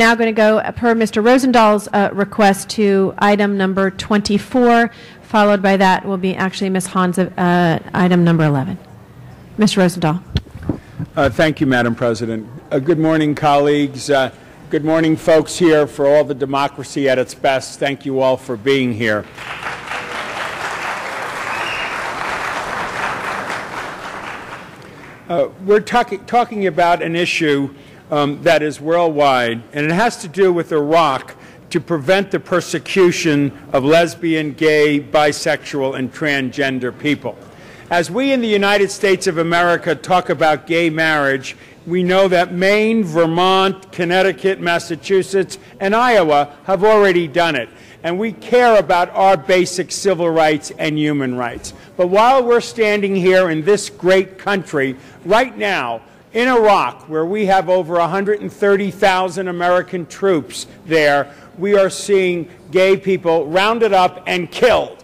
Now going to go per Mr. Rosenthal's request to item number 24. Followed by that will be actually Ms. Hahn's item number 11. Mr. Rosenthal. Thank you, Madam President. Good morning, colleagues. Good morning, folks here for all the democracy at its best. Thank you all for being here. We're talking about an issue that is worldwide, and it has to do with Iraq to prevent the persecution of lesbian, gay, bisexual, and transgender people. As we in the United States of America talk about gay marriage, we know that Maine, Vermont, Connecticut, Massachusetts, and Iowa have already done it. And we care about our basic civil rights and human rights. But while we're standing here in this great country, right now, in Iraq, where we have over 130,000 American troops there, we are seeing gay people rounded up and killed.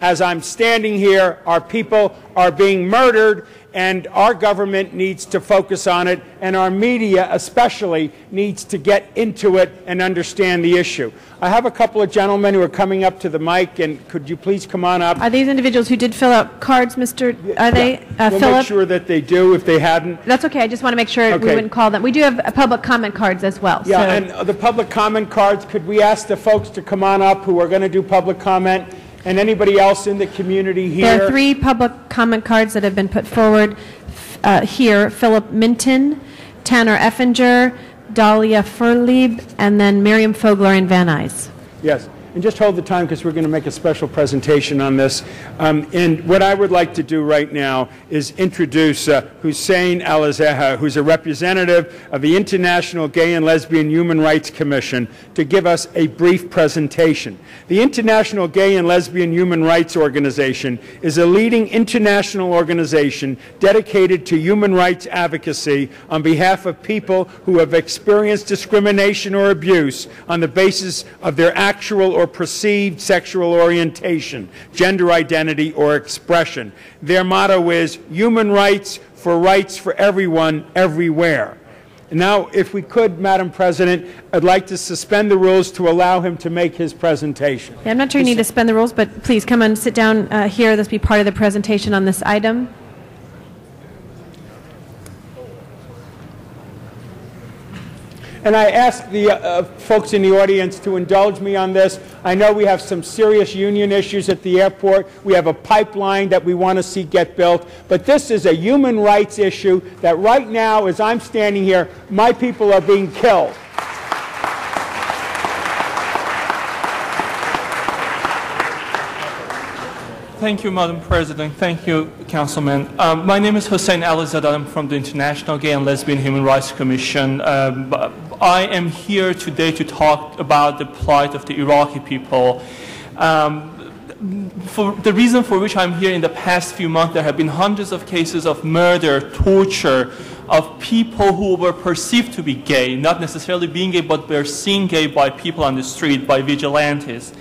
As I'm standing here, our people are being murdered, and our government needs to focus on it, and our media especially needs to get into it and understand the issue. I have a couple of gentlemen who are coming up to the mic, and could you please come on up? Are these individuals who did fill out cards, Mr. Are they, We'll make sure that they do if they hadn't. That's okay. I just want to make sure we wouldn't call them. We do have public comment cards as well. Yeah, so. and the public comment cards, could we ask the folks to come on up who are going to do public comment? And anybody else in the community here? There are 3 public comment cards that have been put forward here. Philip Minton, Tanner Effinger, Dahlia Furlieb, and then Miriam Foglarian Van Nuys. Yes. And just hold the time because we're going to make a special presentation on this. And what I would like to do right now is introduce Hussein Al-Azeha, who's a representative of the International Gay and Lesbian Human Rights Commission, to give us a brief presentation. The International Gay and Lesbian Human Rights Organization is a leading international organization dedicated to human rights advocacy on behalf of people who have experienced discrimination or abuse on the basis of their actual or perceived sexual orientation, gender identity, or expression. Their motto is human rights for everyone, everywhere. Now, if we could, Madam President, I'd like to suspend the rules to allow him to make his presentation. Yeah, I'm not sure you need to suspend the rules, but please come and sit down here. This will be part of the presentation on this item. And I ask the folks in the audience to indulge me on this. I know we have some serious union issues at the airport. We have a pipeline that we want to see get built. But this is a human rights issue that right now, as I'm standing here, my people are being killed. Thank you, Madam President. Thank you, Councilman. My name is Hussein Al-Azeha. I'm from the International Gay and Lesbian Human Rights Commission. I am here today to talk about the plight of the Iraqi people. For the reason for which I'm here, in the past few months, there have been hundreds of cases of murder, torture, of people who were perceived to be gay, not necessarily being gay, but were seen gay by people on the street, by vigilantes.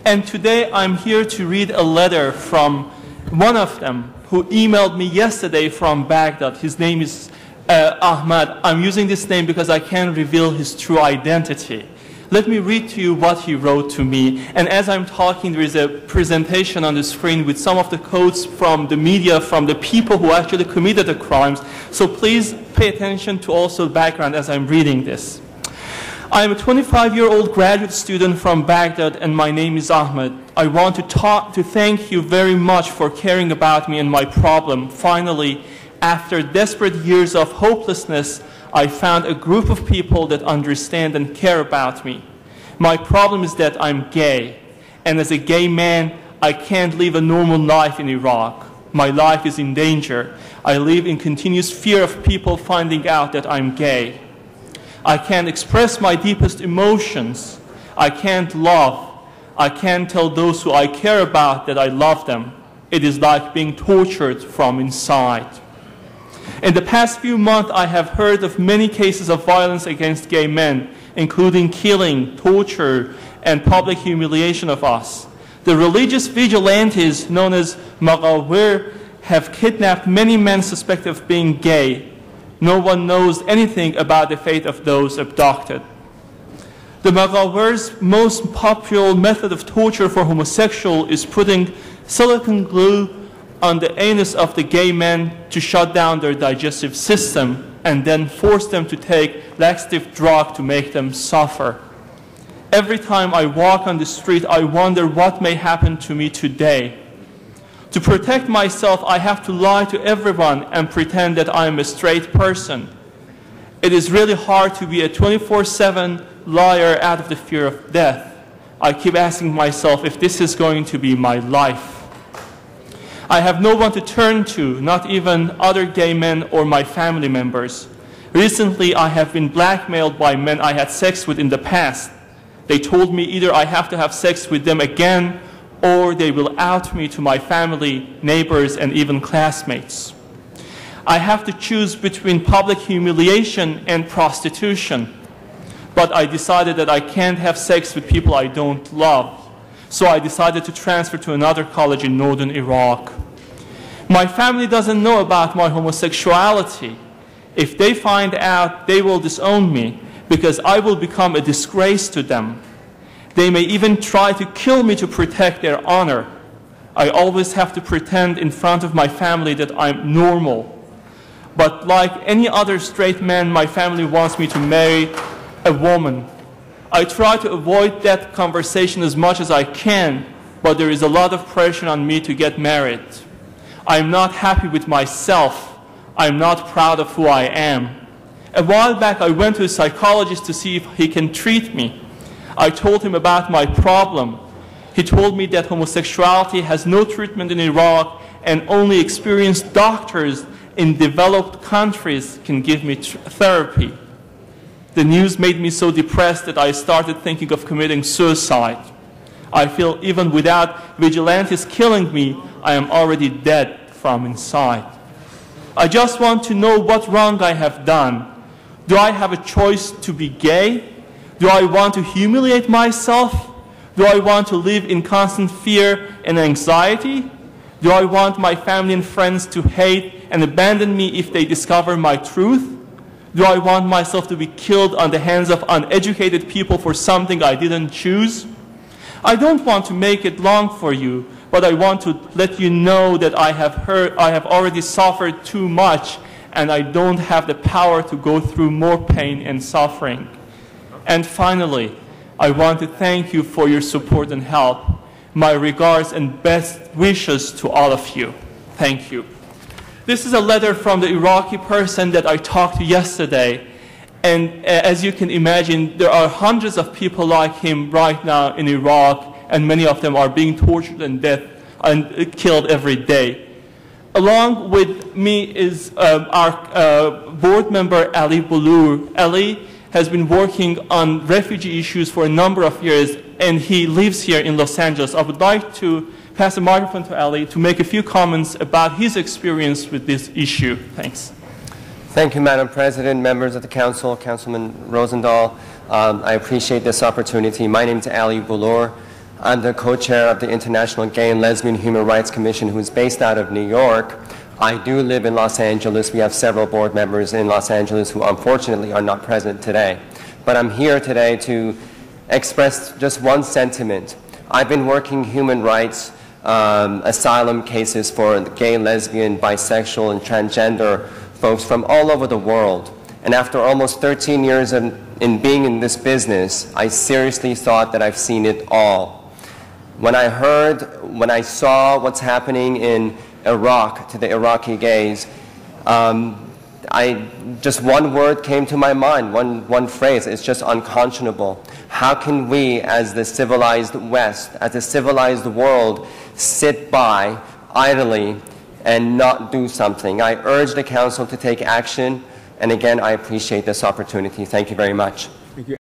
And today I'm here to read a letter from one of them who emailed me yesterday from Baghdad. His name is Ahmad. I'm using this name because I can't reveal his true identity. Let me read to you what he wrote to me. And as I'm talking, there is a presentation on the screen with some of the quotes from the media, from the people who actually committed the crimes. So please pay attention to also the background as I'm reading this. I am a 25-year-old graduate student from Baghdad, and my name is Ahmed. I want to thank you very much for caring about me and my problem. Finally, after desperate years of hopelessness, I found a group of people that understand and care about me. My problem is that I'm gay, and as a gay man, I can't live a normal life in Iraq. My life is in danger. I live in continuous fear of people finding out that I'm gay. I can't express my deepest emotions. I can't love. I can't tell those who I care about that I love them. It is like being tortured from inside. In the past few months, I have heard of many cases of violence against gay men, including killing, torture, and public humiliation of us. The religious vigilantes known as Maghawir have kidnapped many men suspected of being gay. No one knows anything about the fate of those abducted. The Maghaber's most popular method of torture for homosexuals is putting silicone glue on the anus of the gay men to shut down their digestive system and then force them to take laxative drug to make them suffer. Every time I walk on the street, I wonder what may happen to me today. To protect myself, I have to lie to everyone and pretend that I am a straight person. It is really hard to be a 24/7 liar out of the fear of death. I keep asking myself if this is going to be my life. I have no one to turn to, not even other gay men or my family members. Recently, I have been blackmailed by men I had sex with in the past. They told me either I have to have sex with them again or they will out me to my family, neighbors, and even classmates. I have to choose between public humiliation and prostitution. But I decided that I can't have sex with people I don't love. So I decided to transfer to another college in northern Iraq. My family doesn't know about my homosexuality. If they find out, they will disown me because I will become a disgrace to them. They may even try to kill me to protect their honor. I always have to pretend in front of my family that I'm normal. But like any other straight man, my family wants me to marry a woman. I try to avoid that conversation as much as I can, but there is a lot of pressure on me to get married. I'm not happy with myself. I'm not proud of who I am. A while back, I went to a psychologist to see if he can treat me. I told him about my problem. He told me that homosexuality has no treatment in Iraq and only experienced doctors in developed countries can give me therapy. The news made me so depressed that I started thinking of committing suicide. I feel even without vigilantes killing me, I am already dead from inside. I just want to know what wrong I have done. Do I have a choice to be gay? Do I want to humiliate myself? Do I want to live in constant fear and anxiety? Do I want my family and friends to hate and abandon me if they discover my truth? Do I want myself to be killed on the hands of uneducated people for something I didn't choose? I don't want to make it long for you, but I want to let you know that I have already suffered too much and I don't have the power to go through more pain and suffering. And finally, I want to thank you for your support and help. My regards and best wishes to all of you. Thank you. This is a letter from the Iraqi person that I talked to yesterday. And as you can imagine, there are hundreds of people like him right now in Iraq, and many of them are being tortured and killed every day. Along with me is our board member, Ali Bulur. Ali has been working on refugee issues for a number of years, and he lives here in Los Angeles. I would like to pass the microphone to Ali to make a few comments about his experience with this issue. Thanks. Thank you, Madam President, members of the Council, Councilman Rosendahl. I appreciate this opportunity. My name is Ali Bulur. I'm the co-chair of the International Gay and Lesbian Human Rights Commission, who is based out of New York. I do live in Los Angeles. We have several board members in Los Angeles who unfortunately are not present today. But I'm here today to express just one sentiment. I've been working human rights asylum cases for gay, lesbian, bisexual, and transgender folks from all over the world. And after almost 13 years in being in this business, I seriously thought that I've seen it all. When I saw what's happening in Iraq to the Iraqi gays, just one word came to my mind, one phrase. It's just unconscionable. How can we, as the civilized West, as the civilized world, sit by idly and not do something? I urge the Council to take action, and again, I appreciate this opportunity. Thank you very much.